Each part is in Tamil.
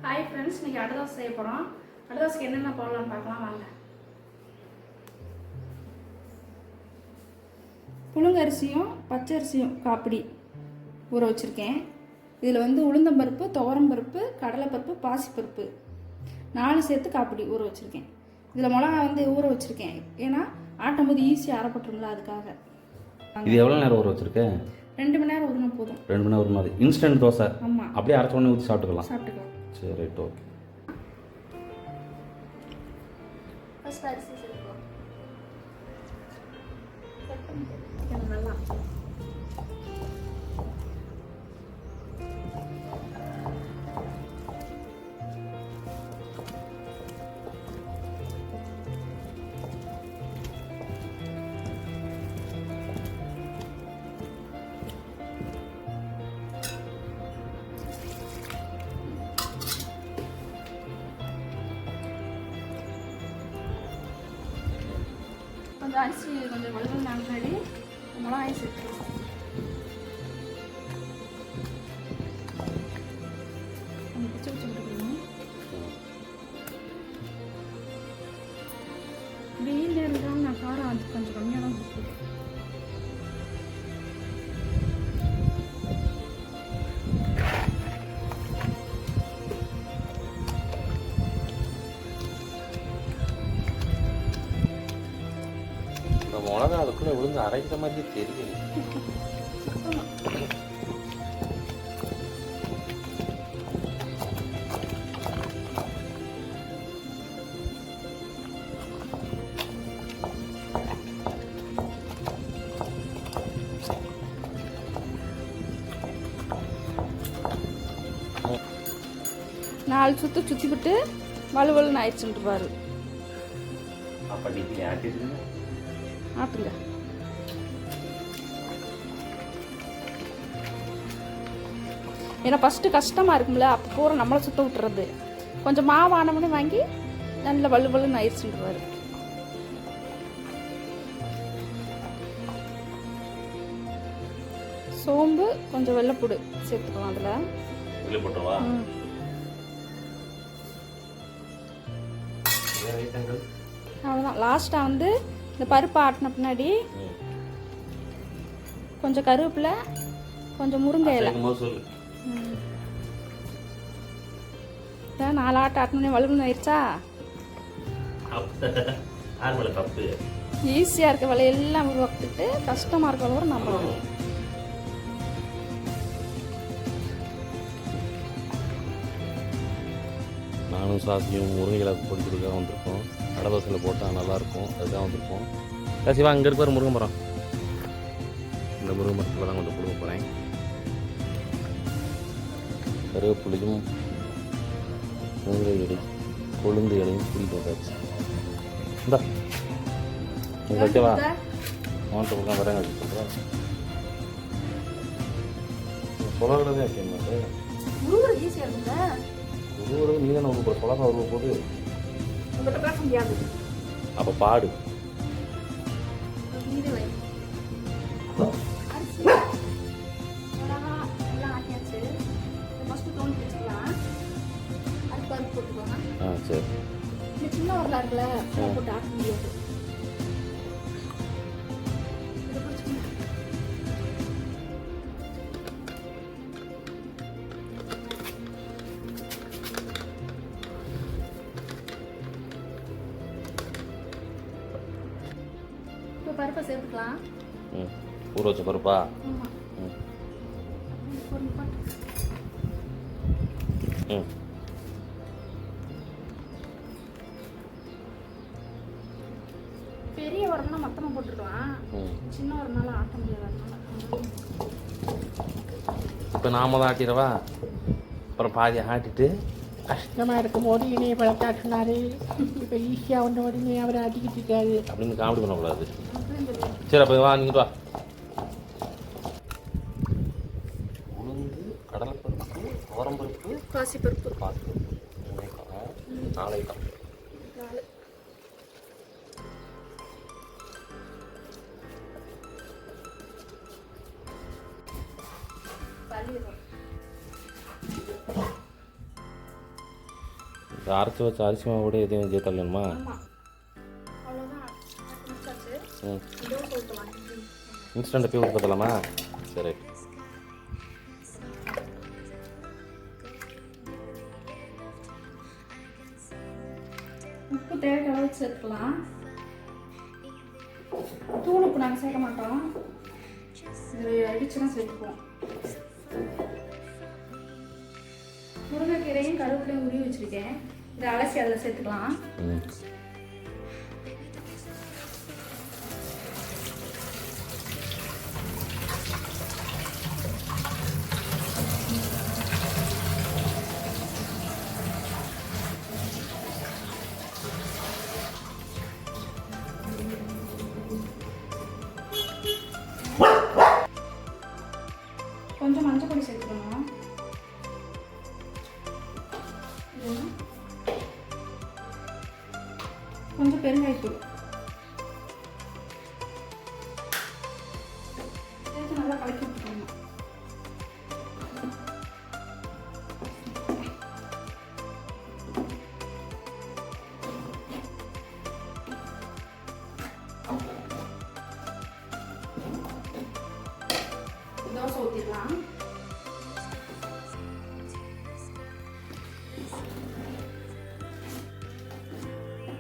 ஹாய் ஃப்ரெண்ட்ஸ், இன்றைக்கி அடை தோசை செய்ய போகிறோம். அடை தோசைக்கு என்னென்ன போடலாம்னு பார்க்கலாம் வாங்க. புழுங்கரிசியும் பச்சரிசியும் காப்பிடி ஊற வச்சுருக்கேன். இதில் உளுந்தம்பருப்பு, துவரம்பருப்பு, கடலைப்பருப்பு, பாசிப்பருப்பு 4 சேர்த்து காப்பிடி ஊற வச்சுருக்கேன். இதில் மிளகா ஊற வச்சுருக்கேன், ஏன்னா ஆட்டும் போது ஈஸியாக அரைப்பட்டுருங்களா, அதுக்காக. இது எவ்வளோ நேரம் ஊற வச்சுருக்கேன்? 2 மணி நேரம் ஊறினா போதும். 2 மணி நேரம் ஊறினா அது இன்ஸ்டன்ட் தோசை. ஆமாம், அப்படியே அரைச்ச உடனே ஊற்றி சாப்பிட்டுக்கலாம். சரி, ரைட், ஓகே. ஃபர்ஸ்ட் அரிசி சேர்த்துக்கலாம். நல்லா கொஞ்சம் அரிசி கொஞ்சம் வலுவல் முன்னாடி மிளகாய் சேர்த்துக்கலாம். கொஞ்சம் பிச்சு பிச்சு விட்டுக்கணும். வெயில் நேரம் நான் காரம் அது கொஞ்சம் கம்மியாக தான் கொடுப்பேன். மிளகா அதுக்குள்ளே விழுந்து அரைக்கிற மாதிரியே தெரியல. நாலு சுற்றி விட்டு வலுவலுன்னு ஆயிடுச்சுட்டு பாரு. அப்போ நீங்கள் ஆட்டிடுங்க, ஆட்டுங்க. ஏன்னா ஃபஸ்ட்டு கஷ்டமாக இருக்கும்ல, அப்போ பூரா நம்மளை சுத்த விட்டுறது. கொஞ்சம் மாவு ஆனமுன்னு வாங்கி நல்ல வலுவலுன்னு ஆயிடுச்சுருவாரு. சோம்பு கொஞ்சம் வெள்ளைப்பூடு சேர்த்துக்கலாம் அதில். வெள்ளைப்பூடுவா? அவ்வளோதான். லாஸ்ட்டாக இந்த பருப்பு ஆட்டின பின்னாடி கொஞ்சம் கருவேப்பிலை, கொஞ்சம் முருங்கை இலை. 4 ஆட்டு ஆட்டணுன்னே வலுவலுன்னு ஆயிடுச்சா. ஈஸியாக இருக்க வேலையெல்லாம் உருவாக்கிட்டு கஷ்டமாக இருக்க வரை நம்ம நானும் சாசியும் முருங்கைகளை பொடிக்கிறதுக்காக வந்திருக்கோம். அடை தோசையில் போட்டால் நல்லாயிருக்கும், அதுதான் வந்திருக்கோம். சிவா, அங்கே இருப்பார் முருங்கை மரம். இந்த முருங்கை மரத்தில் தான் கொஞ்சம் கொடுக்க போகிறேன். கருவேப்பிலையும் முருங்கை இலை, கொழுந்து இலையும் புளி போட்டாச்சு. இந்தா நீங்கள் வைக்கவா? மாட்டு பக்கம் வரேங்க சொல்கிறேன். சொல்லக்கூடாதே வைக்கணும். ஈஸியாக இருக்குங்க. ஒரு நீ தான் உங்களுக்கு சொலகா வருவ போது பேச முடியாது. அப்போ பாடு. சரி, சின்ன வரலா இருக்குல்ல, போட்டு ஆட்ட முடியாது. பருப்பை சேர்த்துக்கலாம். ஊற வச்ச பருப்பா? பெரிய உரம்னா மொத்தமாக போட்டுருக்கலாம், சின்ன உரம்னால ஆட்ட முடியாது. இப்போ நாம தான் ஆட்டிடவா? அப்புறம் பாதி ஆட்டிட்டு கஷ்டமாக இருக்கும் போது இணைய பழத்தா சொன்னார், இப்போ ஈஸியாக வந்த உடனே அவரை அடிக்கிட்டு இருக்காரு அப்படின்னு காமெடி பண்ணக்கூடாது. சரி, அப்போ வா, நீங்கள் வா. உளுந்து, கடலைப்பருப்பு, துவரம்பருப்பு, பாசிப்பருப்பு. 4 ஐட்டம். அரைச்சி வச்ச அரிசி மாவு கூட எதையும் சேர்த்தலணுமா? ஆமாம், அவ்வளோதான். முடிச்சாச்சு. ம், தோசை ஊற்றலாம். இன்ஸ்டண்ட்டை போய் ஊற்றலாமா? சரி. உப்பு தேவையான அளவுக்கு சேர்த்துக்கலாம். தூள் உப்பு நாங்கள் சேர்க்க மாட்டோம், இது அடிச்சு தான் சேர்த்துக்குவோம். முருங்கைக்கீரையும் கருவேப்பிலையும் உருவி வச்சுருக்கேன், இதை அலசி அதில் சேர்த்துக்கலாம். ம், கொஞ்சம் மஞ்சள் பொடி சேர்த்துக்கணும். கொஞ்சம் பெருங்காயத்தூள் சேர்த்து நல்லா கலக்கி விட்டுக்கணும். தோசை ஊற்றிடலாம்.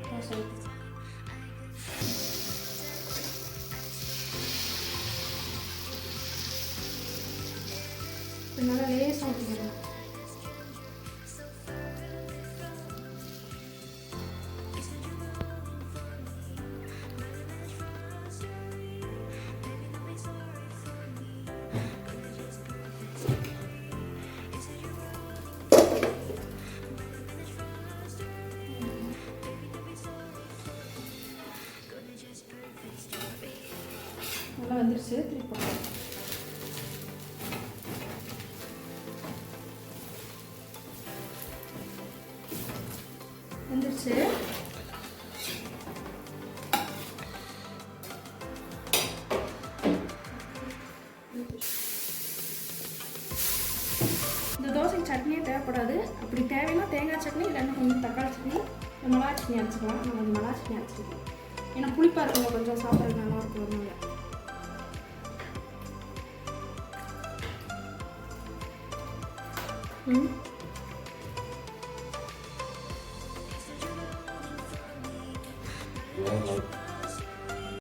தோசை ஊற்றி நல்லா லேசாக ஊற்றிக்கணும். நல்லா வந்துருச்சு, திருப்பி போடலாம். வந்துருச்சு. இந்த தோசைக்கு சட்னியே தேவைப்படாது. அப்படி தேவைன்னா தேங்காய் சட்னி, இல்லைன்னா கொஞ்சம் தக்காளி சட்னி, மிளகா சட்னி அரைச்சிக்கலாம். நம்ம கொஞ்சம் மிளகா சட்னி அரைச்சிக்கலாம், ஏன்னா புளிப்பாக இருக்குங்க, கொஞ்சம் சாப்பிட்றது நல்லா இருக்கும். அதனால